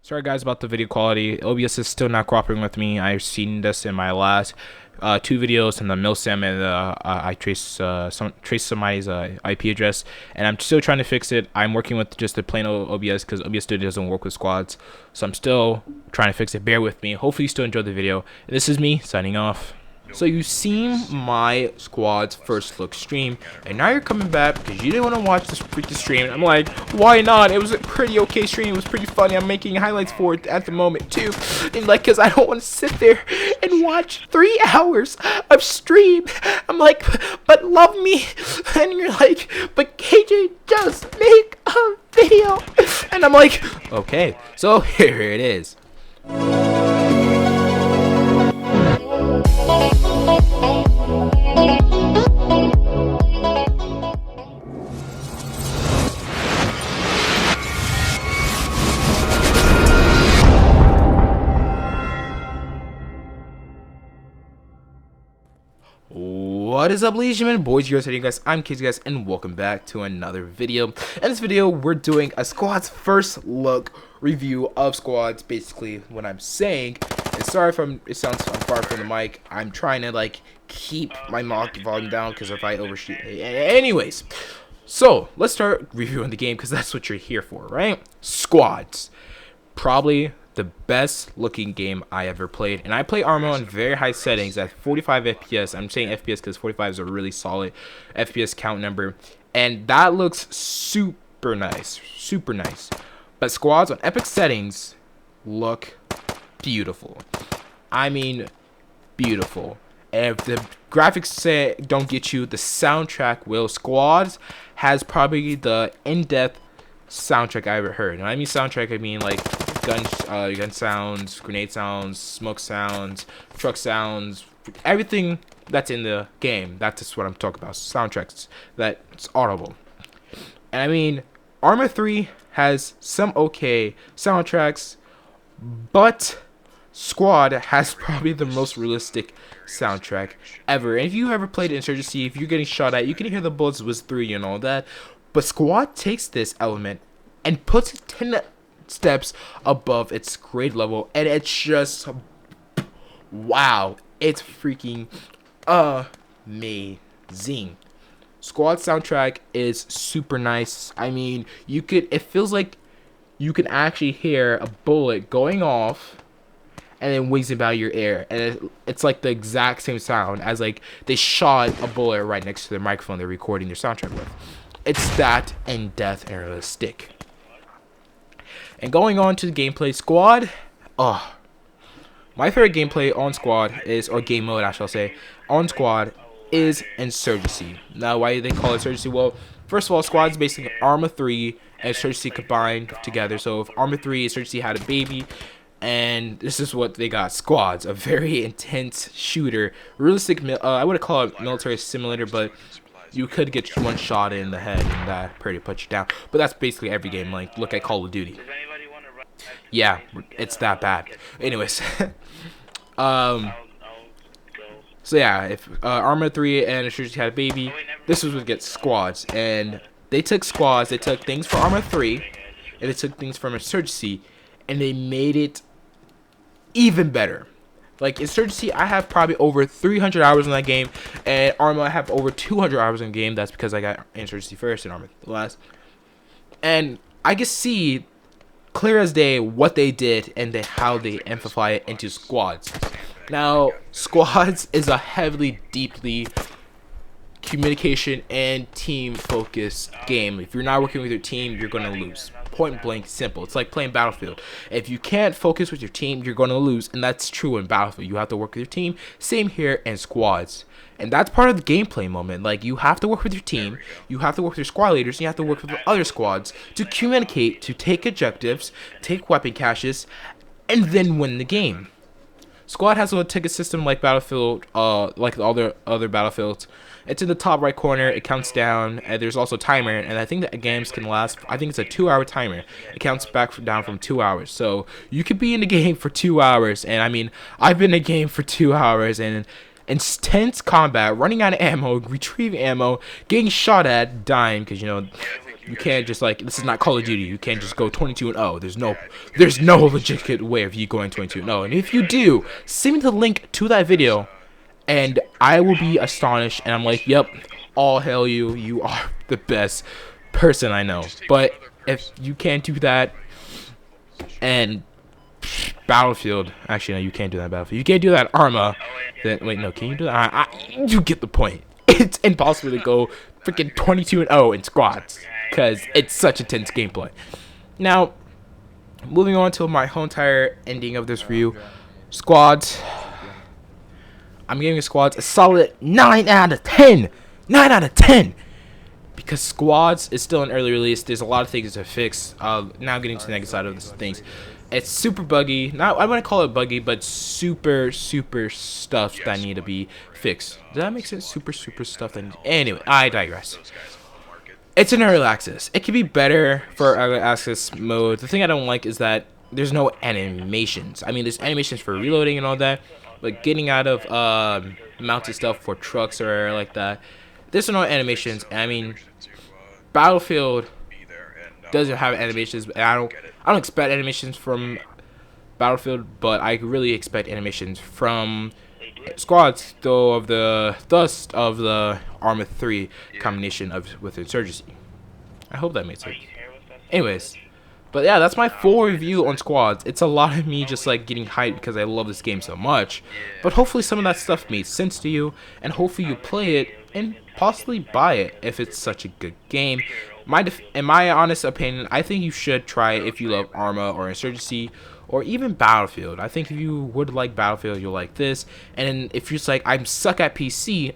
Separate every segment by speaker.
Speaker 1: Sorry guys about the video quality. OBS is still not cooperating with me. I've seen this in my last two videos, and the milsim, and I trace somebody's IP address, and I'm still trying to fix it. I'm working with just the plain old OBS because OBS Studio doesn't work with squads, so I'm still trying to fix it. Bear with me. Hopefully you still enjoyed the video. And this is me signing off. So you've seen my squad's first look stream, and now you're coming back because you didn't want to watch this freaking stream. And I'm like, why not? It was a pretty okay stream. It was pretty funny. I'm making highlights for it at the moment too, and like, because I don't want to sit there and watch 3 hours of stream. I'm like, but love me, and you're like, but KJ, just make a video, and I'm like, okay. So here it is. What is up, ladies and gentlemen, boys, girls, you guys? I'm Kjaysaint, and welcome back to another video. In this video, we're doing a squad's first look review of squads. Basically, what I'm saying, and sorry if it sounds far from the mic. I'm trying to like keep my mic volume down because if I overshoot. Anyways, so let's start reviewing the game because that's what you're here for, right? Squads, probably the best looking game I ever played, and I play Arma on very high settings at 45 FPS. I'm saying FPS because 45 is a really solid FPS count number, and that looks super nice, super nice. But squads on epic settings look beautiful. I mean, beautiful. And if the graphics don't get you, the soundtrack will. Squads has probably the in-depth soundtrack I ever heard. And I mean soundtrack, I mean like gun sounds, grenade sounds, smoke sounds, truck sounds, everything that's in the game. That's just what I'm talking about. Soundtracks that's audible. And I mean, Arma 3 has some okay soundtracks, but Squad has probably the most realistic soundtrack ever. And if you ever played Insurgency, if you're getting shot at, you can hear the bullets whiz through you and all that. But Squad takes this element and puts it 10 steps above its grade level, and it's just wow, it's freaking amazing. Squad soundtrack is super nice. I mean, it feels like you can actually hear a bullet going off and then whizzing about your ear, and it's like the exact same sound as like they shot a bullet right next to the microphone they're recording their soundtrack with. It's that in depth and realistic. And going on to the gameplay, Squad, my favorite gameplay on Squad is, or game mode I shall say, on Squad is Insurgency. Now, why do they call it Insurgency? Well, first of all, Squad is basically Arma 3 and Insurgency combined together. So if Arma 3, Insurgency had a baby, and this is what they got. Squads, a very intense shooter, realistic, I would call it military simulator, but you could get one shot in the head and that pretty put you down. But that's basically every game. Like, look at Call of Duty. Yeah, it's that bad. Anyways, so yeah, if Arma 3 and Insurgency had a baby, this was what gets Squads. And they took Squads, they took things from Arma 3, and they took things from Insurgency, and they made it even better. Like Insurgency, I have probably over 300 hours in that game, and Arma I have over 200 hours in the game. That's because I got Insurgency first and Arma last. And I can see clear as day what they did and how they amplify it into Squads. Now, Squads is a heavily, deeply communication and team focused game. If you're not working with your team, you're gonna lose. Point blank simple. It's like playing Battlefield. If you can't focus with your team, you're gonna lose, and that's true in Battlefield. You have to work with your team. Same here in Squads, and that's part of the gameplay moment. Like, you have to work with your team, you have to work with your squad leaders, and you have to work with the other squads to communicate, to take objectives, take weapon caches, and then win the game. Squad has a ticket system like Battlefield, like all the other Battlefields. It's in the top right corner. It counts down, and there's also a timer. And I think that games can last. I think it's a 2-hour timer. It counts down from 2 hours. So you could be in the game for 2 hours. And I mean, I've been in the game for 2 hours, and intense combat, running out of ammo, retrieving ammo, getting shot at, dying because You can't just like, this is not Call of Duty. You can't just go 22-0. There's no legitimate way of you going 22-0. And if you do, send me the link to that video, and I will be astonished. And I'm like, yep, all hail you. You are the best person I know. But if you can't do that, and Battlefield, actually no, you can't do that Battlefield. You can't do that Arma. Then wait, no, can you do that? You get the point. It's impossible to go freaking 22-0 in squads because it's such intense gameplay. Now, moving on to my whole entire ending of this review, squads. I'm giving squads a solid 9 out of 10. 9 out of 10. Because squads is still an early release. There's a lot of things to fix. Now getting to the negative side of this things. It's super buggy. Not, I wouldn't call it buggy, but super stuff that need to be fixed. Does that make sense? Super stuff that anyway, I digress. It's an early access. It could be better for early access mode. The thing I don't like is that there's no animations. I mean, there's animations for reloading and all that, but getting out of mounted stuff for trucks or like that, there's no animations. I mean, Battlefield doesn't have animations, and I don't expect animations from Battlefield, but I really expect animations from squads, though, of the Arma 3 combination with Insurgency. I hope that makes sense. Anyways, but yeah, that's my full review on squads. It's a lot of me just like getting hyped because I love this game so much, but hopefully some of that stuff made sense to you, and hopefully you play it and possibly buy it if it's such a good game. In my honest opinion, I think you should try it if you love Arma or Insurgency or even Battlefield. I think if you would like Battlefield, you'll like this. And then if you're just like, I'm stuck at PC,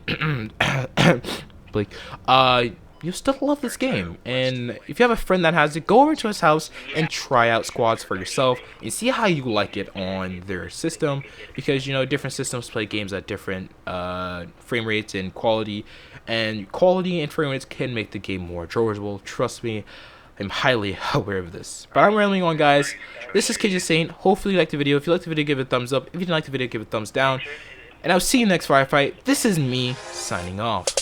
Speaker 1: like, you'll still love this game. And if you have a friend that has it, go over to his house and try out squads for yourself and see how you like it on their system, because you know different systems play games at different frame rates and quality and frame rates can make the game more enjoyable. Trust me, I'm highly aware of this. But I'm rambling on, guys. This is Kjaysaint. Hopefully you liked the video. If you liked the video, give it a thumbs up. If you didn't like the video, give it a thumbs down. And I'll see you next firefight. This is me signing off.